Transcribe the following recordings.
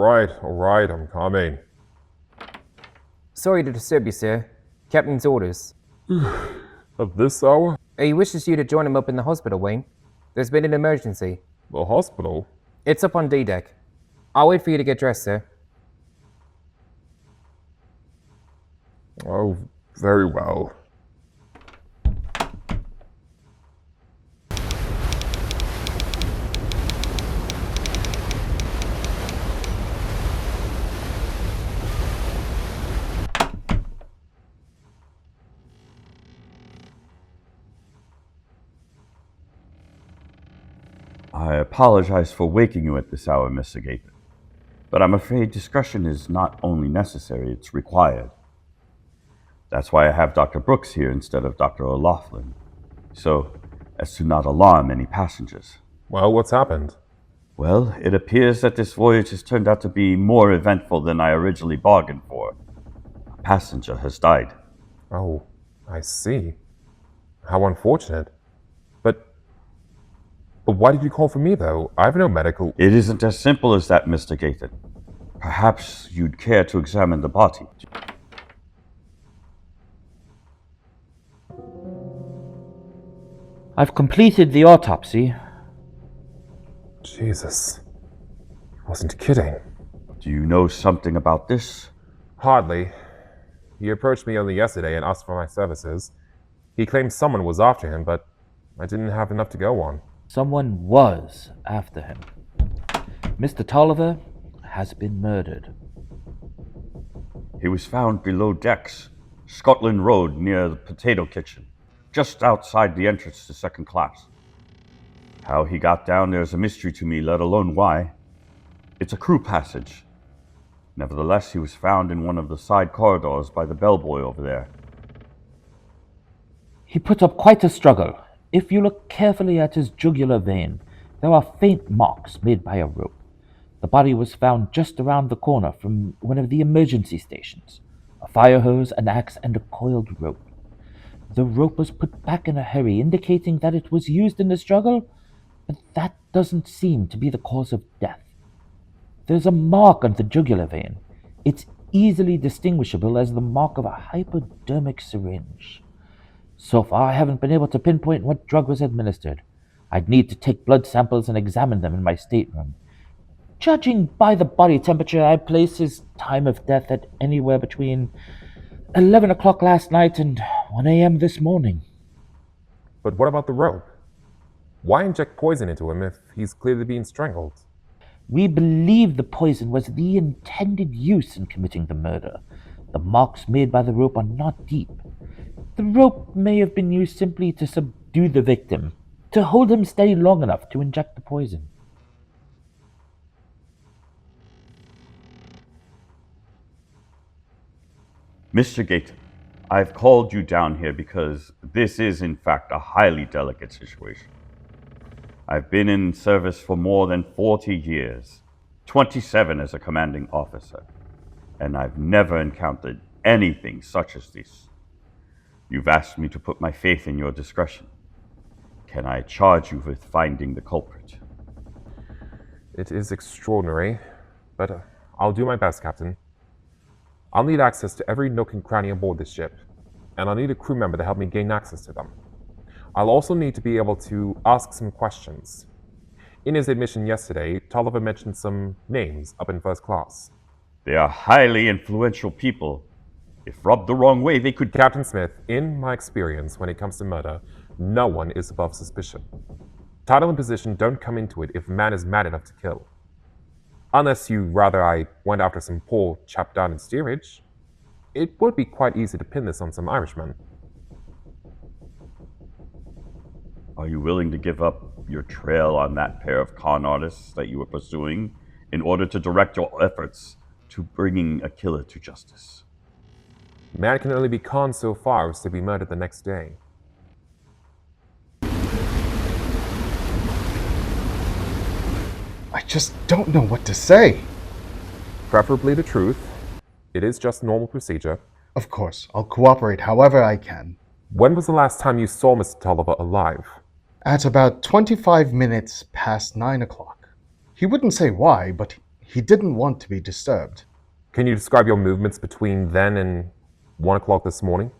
Alright, I'm coming. Sorry to disturb you, sir. Captain's orders. At this hour? He wishes you to join him up in the hospital, Wayne. There's been an emergency. The hospital? It's up on D-deck. I'll wait for you to get dressed, sir. Oh, very well. I apologize for waking you at this hour, Mr. Gethin, but I'm afraid discretion is not only necessary, it's required. That's why I have Dr. Brooks here instead of Dr. O'Loughlin, so as to not alarm any passengers. Well, what's happened? Well, it appears that this voyage has turned out to be more eventful than I originally bargained for. A passenger has died. Oh, I see. How unfortunate. But why did you call for me, though? I have no medical... It isn't as simple as that, Mr. Gethin. Perhaps you'd care to examine the body. I've completed the autopsy. Jesus. He wasn't kidding. Do you know something about this? Hardly. He approached me only yesterday and asked for my services. He claimed someone was after him, but I didn't have enough to go on. Someone was after him. Mr. Tolliver has been murdered. He was found below decks, Scotland Road near the potato kitchen, just outside the entrance to second class. How he got down there is a mystery to me, let alone why. It's a crew passage. Nevertheless, he was found in one of the side corridors by the bellboy over there. He put up quite a struggle. If you look carefully at his jugular vein, there are faint marks made by a rope. The body was found just around the corner from one of the emergency stations. A fire hose, an axe, and a coiled rope. The rope was put back in a hurry, indicating that it was used in the struggle, but that doesn't seem to be the cause of death. There's a mark on the jugular vein. It's easily distinguishable as the mark of a hypodermic syringe. So far, I haven't been able to pinpoint what drug was administered. I'd need to take blood samples and examine them in my stateroom. Judging by the body temperature, I place his time of death at anywhere between 11 o'clock last night and 1 a.m. this morning. But what about the rope? Why inject poison into him if he's clearly being strangled? We believe the poison was the intended use in committing the murder. The marks made by the rope are not deep. The rope may have been used simply to subdue the victim, to hold him steady long enough to inject the poison. Mr. Gethin, I've called you down here because this is in fact a highly delicate situation. I've been in service for more than 40 years, 27 as a commanding officer, and I've never encountered anything such as this. You've asked me to put my faith in your discretion. Can I charge you with finding the culprit? It is extraordinary, but I'll do my best, Captain. I'll need access to every nook and cranny aboard this ship, and I'll need a crew member to help me gain access to them. I'll also need to be able to ask some questions. In his admission yesterday, Tolliver mentioned some names up in first class. They are highly influential people. If rubbed the wrong way, they could... Captain Smith, in my experience when it comes to murder, no one is above suspicion. Title and position don't come into it if a man is mad enough to kill. Unless you rather I went after some poor chap down in steerage, it would be quite easy to pin this on some Irishman. Are you willing to give up your trail on that pair of con artists that you were pursuing in order to direct your efforts to bringing a killer to justice? Man can only be conned so far as to be murdered the next day. I just don't know what to say. Preferably the truth. It is just normal procedure. Of course, I'll cooperate however I can. When was the last time you saw Mr. Tolliver alive? At about 25 minutes past 9 o'clock. He wouldn't say why, but He didn't want to be disturbed. Can you describe your movements between then and 1 o'clock this morning?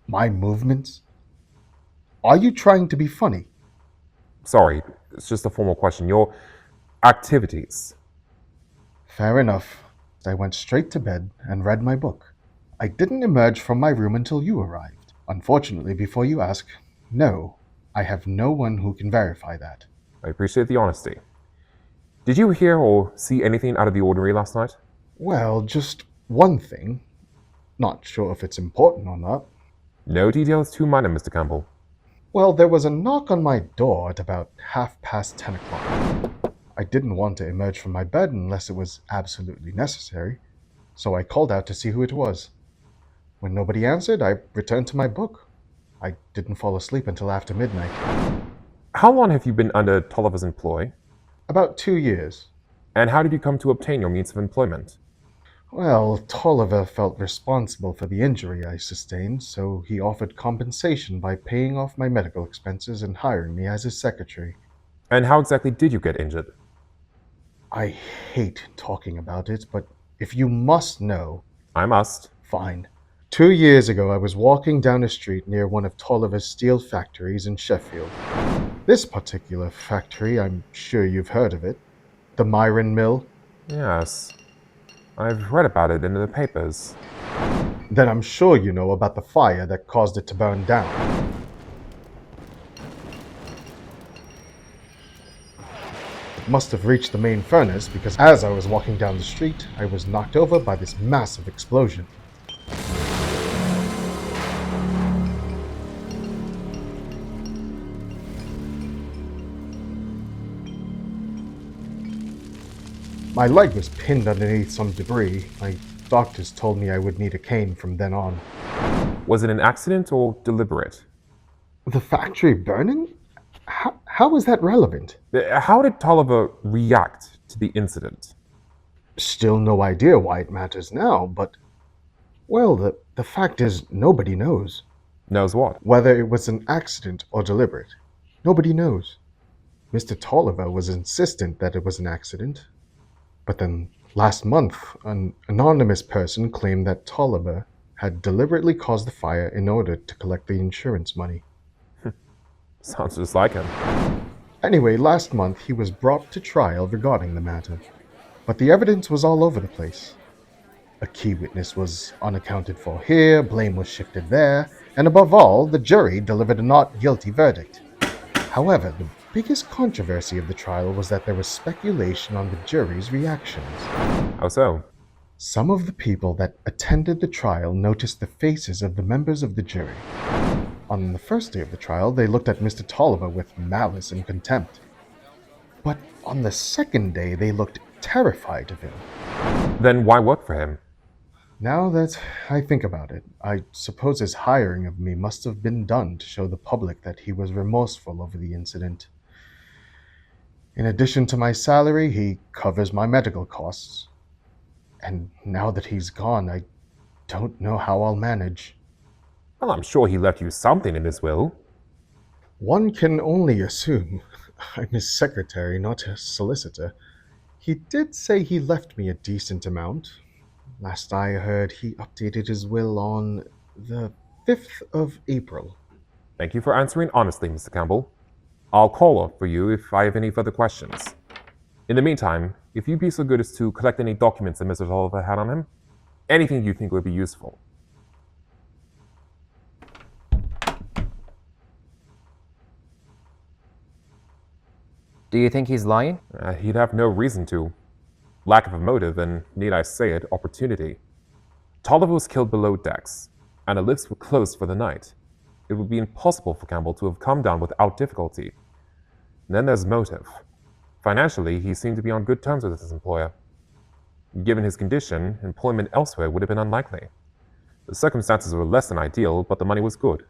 My movements? Are you trying to be funny? Sorry, it's just a formal question. Your activities. Fair enough. I went straight to bed and read my book. I didn't emerge from my room until you arrived. Unfortunately, before you ask, no, I have no one who can verify that. I appreciate the honesty. Did you hear or see anything out of the ordinary last night? Well, just one thing. Not sure if it's important or not. No details too minor, Mr. Campbell. Well, there was a knock on my door at about 10:30 o'clock. I didn't want to emerge from my bed unless it was absolutely necessary, so I called out to see who it was. When nobody answered, I returned to my book. I didn't fall asleep until after midnight. How long have you been under Tolliver's employ? About 2 years. And how did you come to obtain your means of employment? Well, Tolliver felt responsible for the injury I sustained, so he offered compensation by paying off my medical expenses and hiring me as his secretary. And how exactly did you get injured? I hate talking about it, but if you must know, I must. fine. 2 years ago, I was walking down a street near one of Tolliver's steel factories in Sheffield. This particular factory, I'm sure you've heard of it. The Myron Mill. Yes. I've read about it in the papers. Then I'm sure you know about the fire that caused it to burn down. It must have reached the main furnace because as I was walking down the street, I was knocked over by this massive explosion. My leg was pinned underneath some debris. My doctors told me I would need a cane from then on. Was it an accident or deliberate? The factory burning? How was that relevant? How did Tolliver react to the incident? Still no idea why it matters now, but... Well, the fact is, nobody knows. Knows what? Whether it was an accident or deliberate. Nobody knows. Mr. Tolliver was insistent that it was an accident. But then, last month, an anonymous person claimed that Tolliver had deliberately caused the fire in order to collect the insurance money. Sounds just like him. Anyway, last month he was brought to trial regarding the matter. But the evidence was all over the place. A key witness was unaccounted for here, blame was shifted there, and above all, the jury delivered a not guilty verdict. However, the biggest controversy of the trial was that there was speculation on the jury's reactions. How so? Some of the people that attended the trial noticed the faces of the members of the jury. On the first day of the trial, they looked at Mr. Tolliver with malice and contempt. But on the second day, they looked terrified of him. Then why work for him? Now that I think about it, I suppose his hiring of me must have been done to show the public that he was remorseful over the incident. In addition to my salary, he covers my medical costs. And now that he's gone, I don't know how I'll manage. Well, I'm sure he left you something in his will. One can only assume. I'm his secretary, not a solicitor. He did say he left me a decent amount. Last I heard, he updated his will on the 5th of April. Thank you for answering honestly, Mr. Campbell. I'll call up for you if I have any further questions. In the meantime, if you'd be so good as to collect any documents that Mr. Tolliver had on him, anything you think would be useful. Do you think he's lying? He'd have no reason to. Lack of a motive, and need I say it, opportunity. Tolliver was killed below decks, and the lifts were closed for the night. It would be impossible for Campbell to have come down without difficulty. And then there's motive. Financially, he seemed to be on good terms with his employer. Given his condition, employment elsewhere would have been unlikely. The circumstances were less than ideal, but the money was good,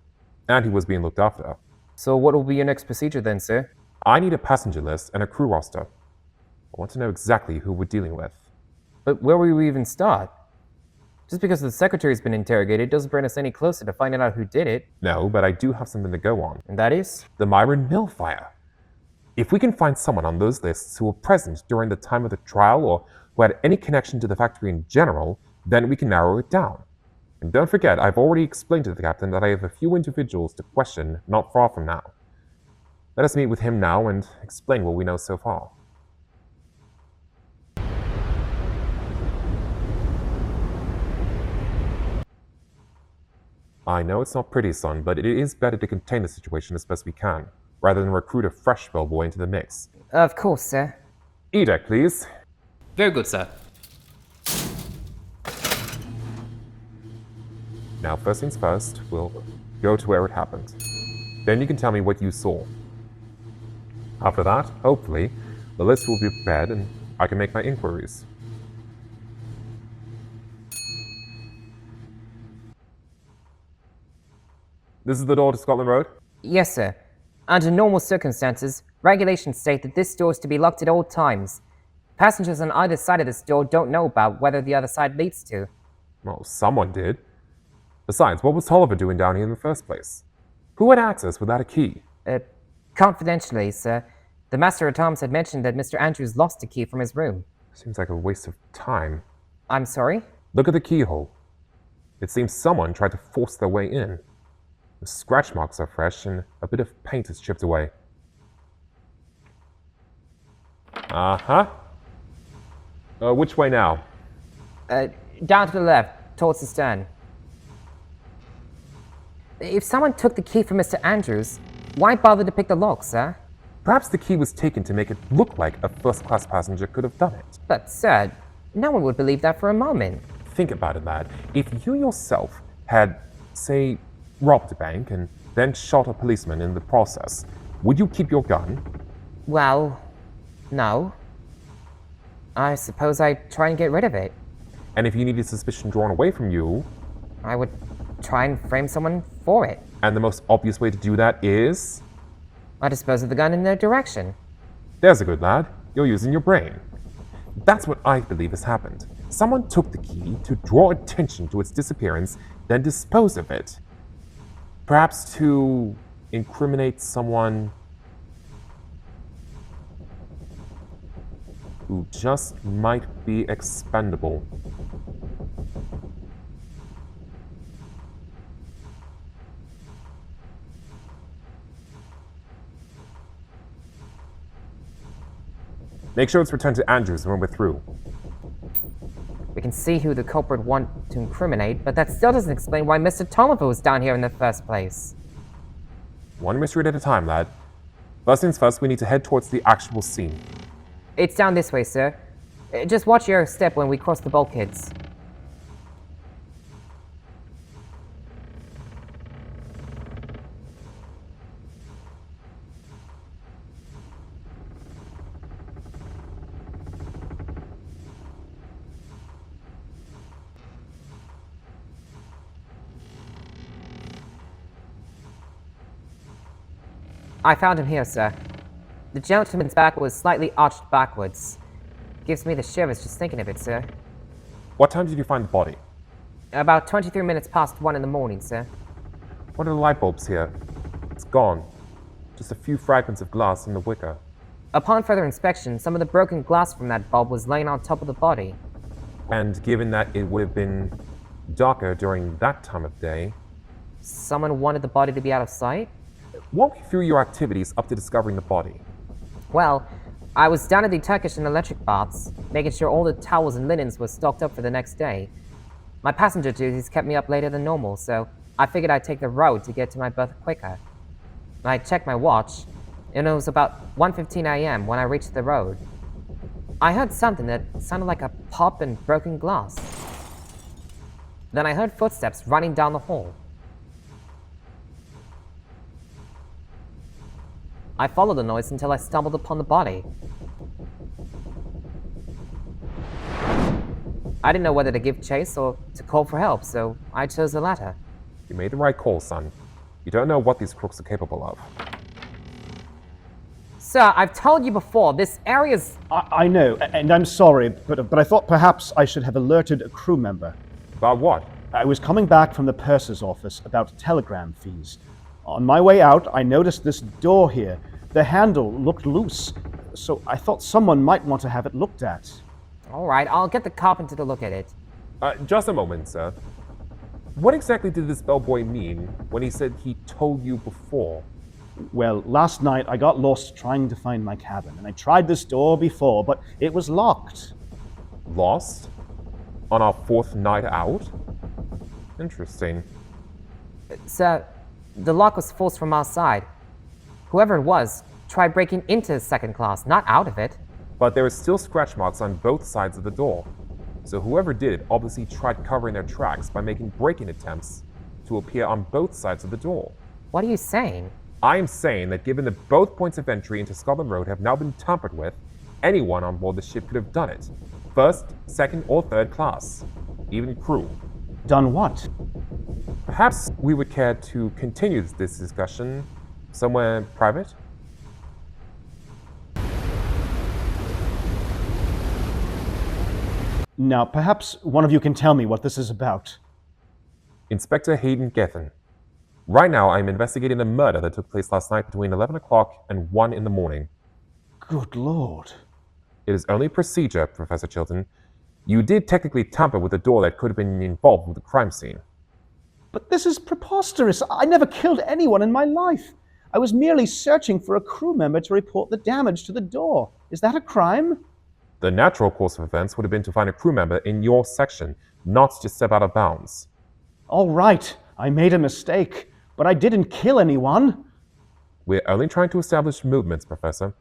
and he was being looked after. So what will be your next procedure then, sir? I need a passenger list and a crew roster. I want to know exactly who we're dealing with. But where will we even start? Just because the secretary's been interrogated doesn't bring us any closer to finding out who did it. No, but I do have something to go on. And that is? The Myron Mill fire. If we can find someone on those lists who were present during the time of the trial or who had any connection to the factory in general, then we can narrow it down. And don't forget, I've already explained to the captain that I have a few individuals to question not far from now. Let us meet with him now and explain what we know so far. I know it's not pretty, son, but it is better to contain the situation as best we can, rather than recruit a fresh bellboy into the mix. Of course, sir. Edict, please. Very good, sir. Now, first things first, we'll go to where it happened. Then you can tell me what you saw. After that, hopefully, the list will be prepared and I can make my inquiries. This is the door to Scotland Road? Yes, sir. Under normal circumstances, regulations state that this door is to be locked at all times. Passengers on either side of this door don't know about whether the other side leads to. Well, someone did. Besides, what was Tolliver doing down here in the first place? Who had access without a key? Confidentially, sir, the Master-at-Arms had mentioned that Mr. Andrews lost a key from his room. Seems like a waste of time. I'm sorry? Look at the keyhole. It seems someone tried to force their way in. The scratch marks are fresh and a bit of paint is chipped away. Uh-huh. Which way now? Down to the left, towards the stern. If someone took the key from Mr. Andrews, why bother to pick the lock, sir? Perhaps the key was taken to make it look like a first-class passenger could have done it. But, sir, no one would believe that for a moment. Think about it, lad. If you yourself had, say, robbed a bank and then shot a policeman in the process, would you keep your gun? Well, no. I suppose I'd try and get rid of it. And if you needed suspicion drawn away from you? I would try and frame someone for it. And the most obvious way to do that is? I dispose of the gun in their direction. There's a good lad. You're using your brain. That's what I believe has happened. Someone took the key to draw attention to its disappearance, then disposed of it. Perhaps to incriminate someone who just might be expendable. Make sure it's returned to Andrews when we're through. We can see who the culprit want to incriminate, but that still doesn't explain why Mr. Tolliver was down here in the first place. One mystery at a time, lad. First things first, we need to head towards the actual scene. It's down this way, sir. Just watch your step when we cross the bulkheads. I found him here, sir. The gentleman's back was slightly arched backwards. Gives me the shivers just thinking of it, sir. What time did you find the body? About 23 minutes past 1 in the morning, sir. What are the light bulbs here? It's gone. Just a few fragments of glass in the wicker. Upon further inspection, some of the broken glass from that bulb was laying on top of the body. And given that it would have been darker during that time of day, Someone wanted the body to be out of sight? walk me through your activities up to discovering the body. Well, I was down at the Turkish and electric baths, making sure all the towels and linens were stocked up for the next day. My passenger duties kept me up later than normal, so I figured I'd take the road to get to my berth quicker. I checked my watch, and it was about 1:15 a.m. when I reached the road. I heard something that sounded like a pop and broken glass. Then I heard footsteps running down the hall. I followed the noise until I stumbled upon the body. I didn't know whether to give chase or to call for help, so I chose the latter. You made the right call, son. You don't know what these crooks are capable of. Sir, I've told you before, this area's... I know, and I'm sorry, but I thought perhaps I should have alerted a crew member. About what? I was coming back from the purser's office about telegram fees. On my way out, I noticed this door here. The handle looked loose, so I thought someone might want to have it looked at. Alright, I'll get the carpenter to look at it. Just a moment, sir. What exactly did this bellboy mean when he said he told you before? Well, last night I got lost trying to find my cabin, and I tried this door before, but it was locked. Lost? On our fourth night out? Interesting. Sir, the lock was forced from outside. Whoever it was tried breaking into second class, not out of it. But there were still scratch marks on both sides of the door. So whoever did it obviously tried covering their tracks by making break-in attempts to appear on both sides of the door. What are you saying? I am saying that given that both points of entry into Scotland Road have now been tampered with, anyone on board the ship could have done it. First, second, or third class. Even crew. Done what? Perhaps we would care to continue this discussion somewhere private? Now, perhaps one of you can tell me what this is about. Inspector Hayden Gethin. Right now, I'm investigating a murder that took place last night between 11 o'clock and 1 in the morning. Good Lord. It is only procedure, Professor Chilton. You did technically tamper with a door that could have been involved with the crime scene. But this is preposterous. I never killed anyone in my life. I was merely searching for a crew member to report the damage to the door. Is that a crime? The natural course of events would have been to find a crew member in your section, not to step out of bounds. All right, I made a mistake, but I didn't kill anyone. We're only trying to establish movements, Professor.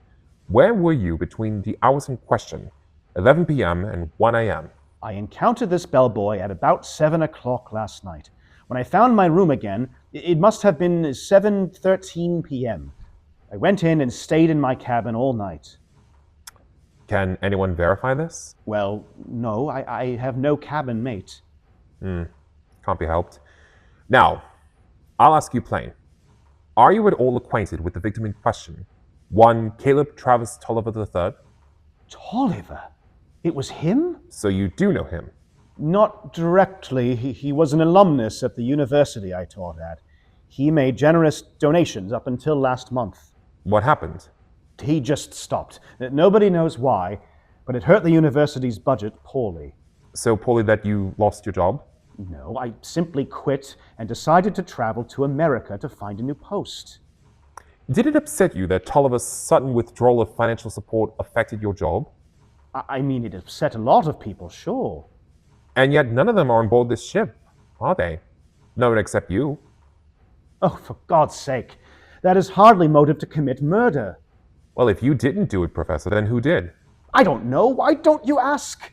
Where were you between the hours in question, 11 p.m. and 1 a.m.? I encountered this bellboy at about 7 o'clock last night. When I found my room again, it must have been 7:13 p.m. I went in and stayed in my cabin all night. Can anyone verify this? Well, no, I have no cabin mate. Can't be helped. Now, I'll ask you plain. Are you at all acquainted with the victim in question? One Caleb Travis Tolliver III? Tolliver? It was him? So you do know him? Not directly. He was an alumnus at the university I taught at. He made generous donations up until last month. What happened? He just stopped. Nobody knows why, but it hurt the university's budget poorly. So poorly that you lost your job? No, I simply quit and decided to travel to America to find a new post. Did it upset you that Tolliver's sudden withdrawal of financial support affected your job? I mean, it upset a lot of people, sure. And yet none of them are on board this ship, are they? No one except you. Oh, for God's sake. That is hardly motive to commit murder. Well, if you didn't do it, Professor, then who did? I don't know. Why don't you ask?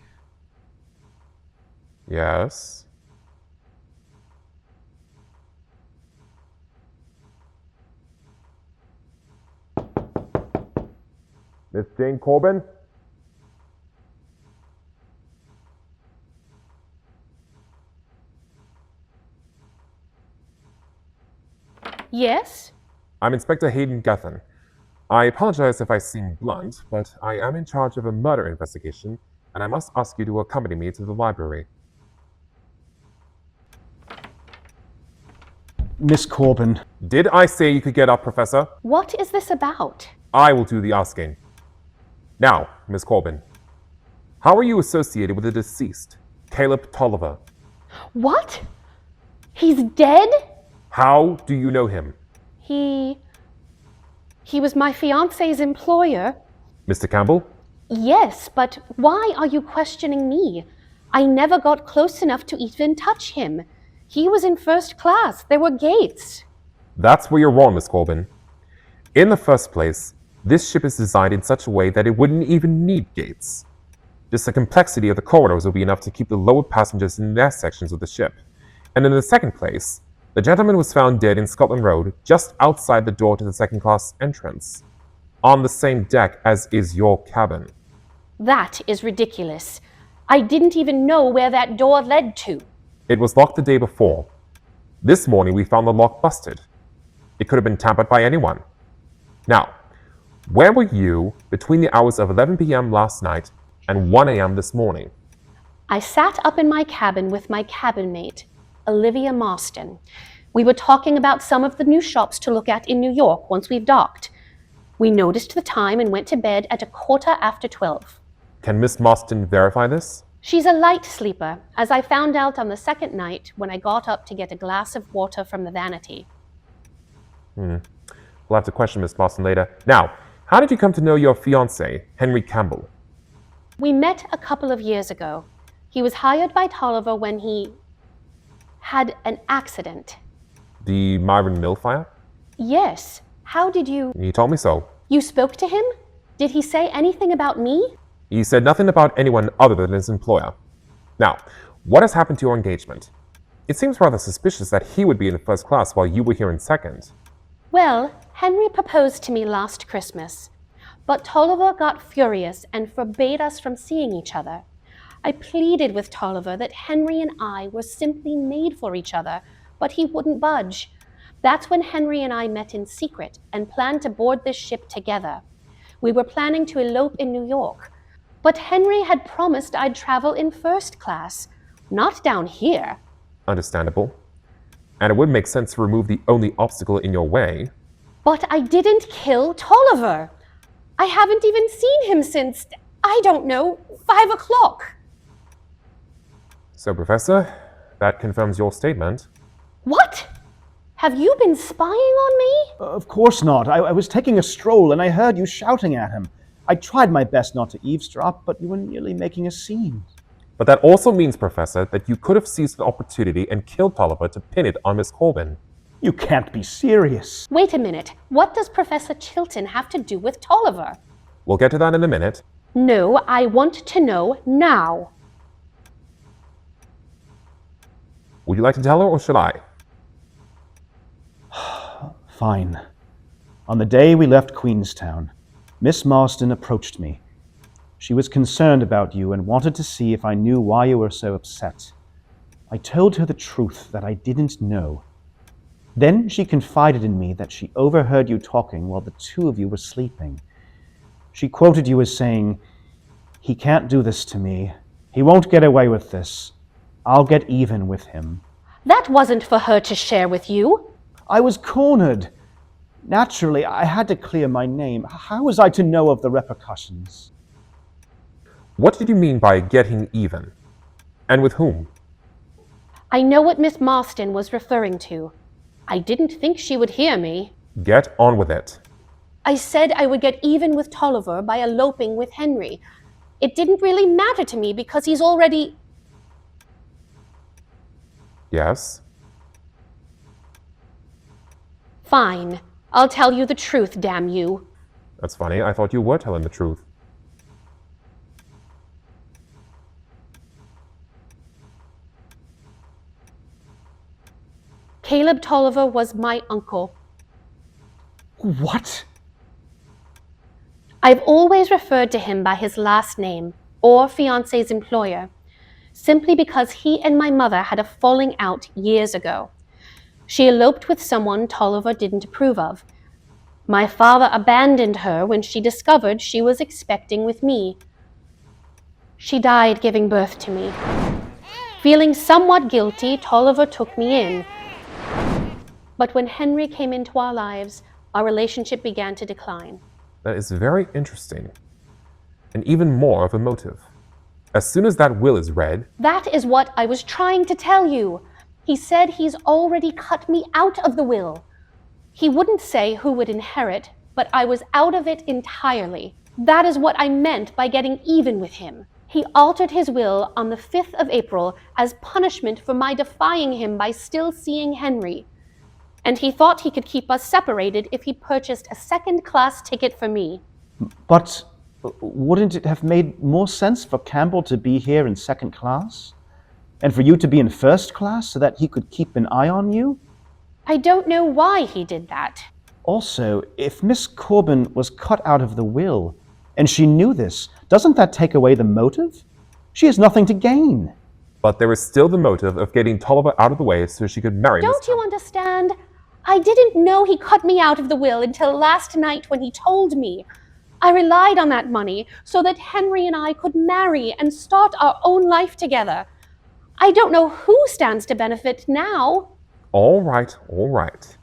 Yes. Miss Jane Corbin? Yes? I'm Inspector Hayden Gethin. I apologize if I seem blunt, but I am in charge of a murder investigation, and I must ask you to accompany me to the library. Miss Corbin. Did I say you could get up, Professor? What is this about? I will do the asking. Now, Miss Corbin, how are you associated with the deceased, Caleb Tolliver? What? He's dead? How do you know him? He was my fiance's employer. Mr. Campbell? Yes, but why are you questioning me? I never got close enough to even touch him. He was in first class. There were gates. That's where you're wrong, Miss Corbin. In the first place, this ship is designed in such a way that it wouldn't even need gates. Just the complexity of the corridors will be enough to keep the lower passengers in their sections of the ship. And in the second place, the gentleman was found dead in Scotland Road, just outside the door to the second-class entrance, on the same deck as is your cabin. That is ridiculous. I didn't even know where that door led to. It was locked the day before. This morning we found the lock busted. It could have been tampered by anyone. Now, where were you between the hours of 11 p.m. last night and 1 a.m. this morning? I sat up in my cabin with my cabin mate, Olivia Marston. We were talking about some of the new shops to look at in New York once we've docked. We noticed the time and went to bed at 12:15. Can Miss Marston verify this? She's a light sleeper, as I found out on the second night when I got up to get a glass of water from the vanity. We'll have to question Miss Marston later. Now, how did you come to know your fiancé, Henry Campbell? We met a couple of years ago. He was hired by Tolliver when he had an accident. The Myron Mill fire? Yes. How did you... He told me so. You spoke to him? Did he say anything about me? He said nothing about anyone other than his employer. Now, what has happened to your engagement? It seems rather suspicious that he would be in first class while you were here in second. Well, Henry proposed to me last Christmas, but Tolliver got furious and forbade us from seeing each other. I pleaded with Tolliver that Henry and I were simply made for each other, but he wouldn't budge. That's when Henry and I met in secret and planned to board this ship together. We were planning to elope in New York, but Henry had promised I'd travel in first class, not down here. Understandable. And it would make sense to remove the only obstacle in your way. But I didn't kill Tolliver. I haven't even seen him since, I don't know, 5 o'clock. So, Professor, that confirms your statement. What? Have you been spying on me? Of course not. I was taking a stroll and I heard you shouting at him. I tried my best not to eavesdrop, but you were nearly making a scene. But that also means, Professor, that you could have seized the opportunity and killed Tolliver to pin it on Miss Corbin. You can't be serious. Wait a minute. What does Professor Chilton have to do with Tolliver? We'll get to that in a minute. No, I want to know now. Would you like to tell her, or should I? Fine. On the day we left Queenstown, Miss Marston approached me. She was concerned about you and wanted to see if I knew why you were so upset. I told her the truth that I didn't know. Then she confided in me that she overheard you talking while the two of you were sleeping. She quoted you as saying, "He can't do this to me. He won't get away with this. I'll get even with him." That wasn't for her to share with you. I was cornered. Naturally, I had to clear my name. How was I to know of the repercussions? What did you mean by getting even? And with whom? I know what Miss Marston was referring to. I didn't think she would hear me. Get on with it. I said I would get even with Tolliver by eloping with Henry. It didn't really matter to me because he's already... Yes? Fine. I'll tell you the truth, damn you. That's funny. I thought you were telling the truth. Caleb Tolliver was my uncle. What? I've always referred to him by his last name, or fiancé's employer, simply because he and my mother had a falling out years ago. She eloped with someone Tolliver didn't approve of. My father abandoned her when she discovered she was expecting with me. She died giving birth to me. Feeling somewhat guilty, Tolliver took me in. But when Henry came into our lives, our relationship began to decline. That is very interesting. And even more of a motive. As soon as that will is read... That is what I was trying to tell you. He said he's already cut me out of the will. He wouldn't say who would inherit, but I was out of it entirely. That is what I meant by getting even with him. He altered his will on the 5th of April as punishment for my defying him by still seeing Henry. And he thought he could keep us separated if he purchased a second-class ticket for me. But wouldn't it have made more sense for Campbell to be here in second class? And for you to be in first class so that he could keep an eye on you? I don't know why he did that. Also, if Miss Corbin was cut out of the will, and she knew this, doesn't that take away the motive? She has nothing to gain. But there is still the motive of getting Tolliver out of the way so she could marry Miss... Don't you understand? I didn't know he cut me out of the will until last night when he told me. I relied on that money so that Henry and I could marry and start our own life together. I don't know who stands to benefit now. All right, all right.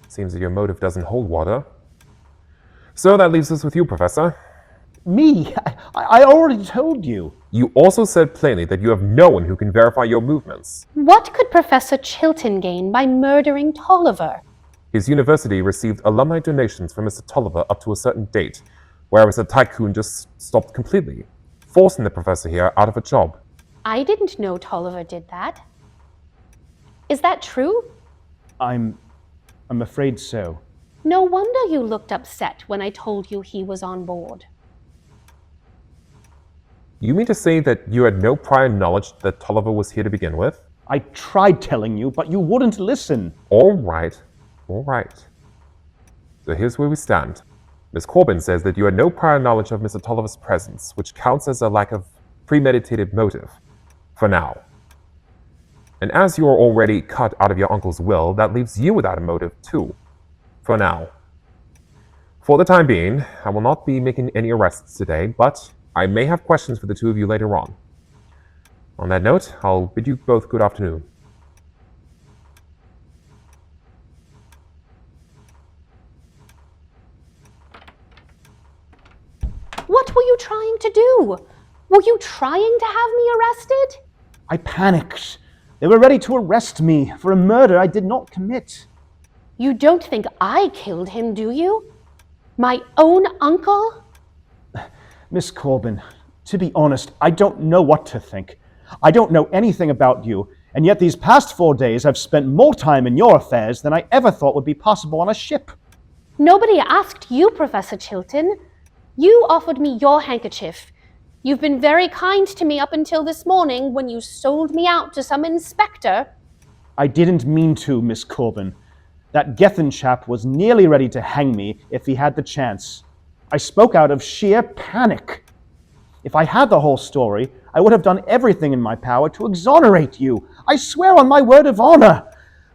Seems that your motive doesn't hold water. So that leaves us with you, Professor. Me? I already told you. You also said plainly that you have no one who can verify your movements. What could Professor Chilton gain by murdering Tolliver? His university received alumni donations from Mr. Tolliver up to a certain date, whereas the tycoon just stopped completely, forcing the professor here out of a job. I didn't know Tolliver did that. Is that true? I'm afraid so. No wonder you looked upset when I told you he was on board. You mean to say that you had no prior knowledge that Tolliver was here to begin with? I tried telling you, but you wouldn't listen. All right. So here's where we stand. Miss Corbin says that you had no prior knowledge of Mr. Tolliver's presence, which counts as a lack of premeditated motive. For now. And as you are already cut out of your uncle's will, that leaves you without a motive too. For now. For the time being, I will not be making any arrests today, but I may have questions for the two of you later on. On that note, I'll bid you both good afternoon. What were you trying to do? Were you trying to have me arrested? I panicked. They were ready to arrest me for a murder I did not commit. You don't think I killed him, do you? My own uncle? Miss Corbin, to be honest, I don't know what to think. I don't know anything about you, and yet these past 4 days I've spent more time in your affairs than I ever thought would be possible on a ship. Nobody asked you, Professor Chilton. You offered me your handkerchief. You've been very kind to me up until this morning when you sold me out to some inspector. I didn't mean to, Miss Corbin. That Gethin chap was nearly ready to hang me if he had the chance. I spoke out of sheer panic. If I had the whole story, I would have done everything in my power to exonerate you. I swear on my word of honor.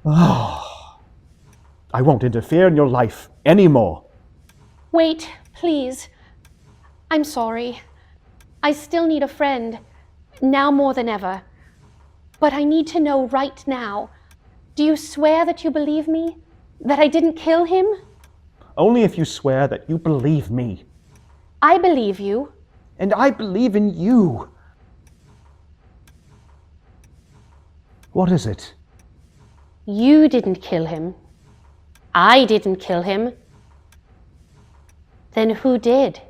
Oh, I won't interfere in your life anymore. Wait, please. I'm sorry. I still need a friend, now more than ever. But I need to know right now. Do you swear that you believe me? That I didn't kill him? Only if you swear that you believe me. I believe you. And I believe in you. What is it? You didn't kill him. I didn't kill him. Then who did?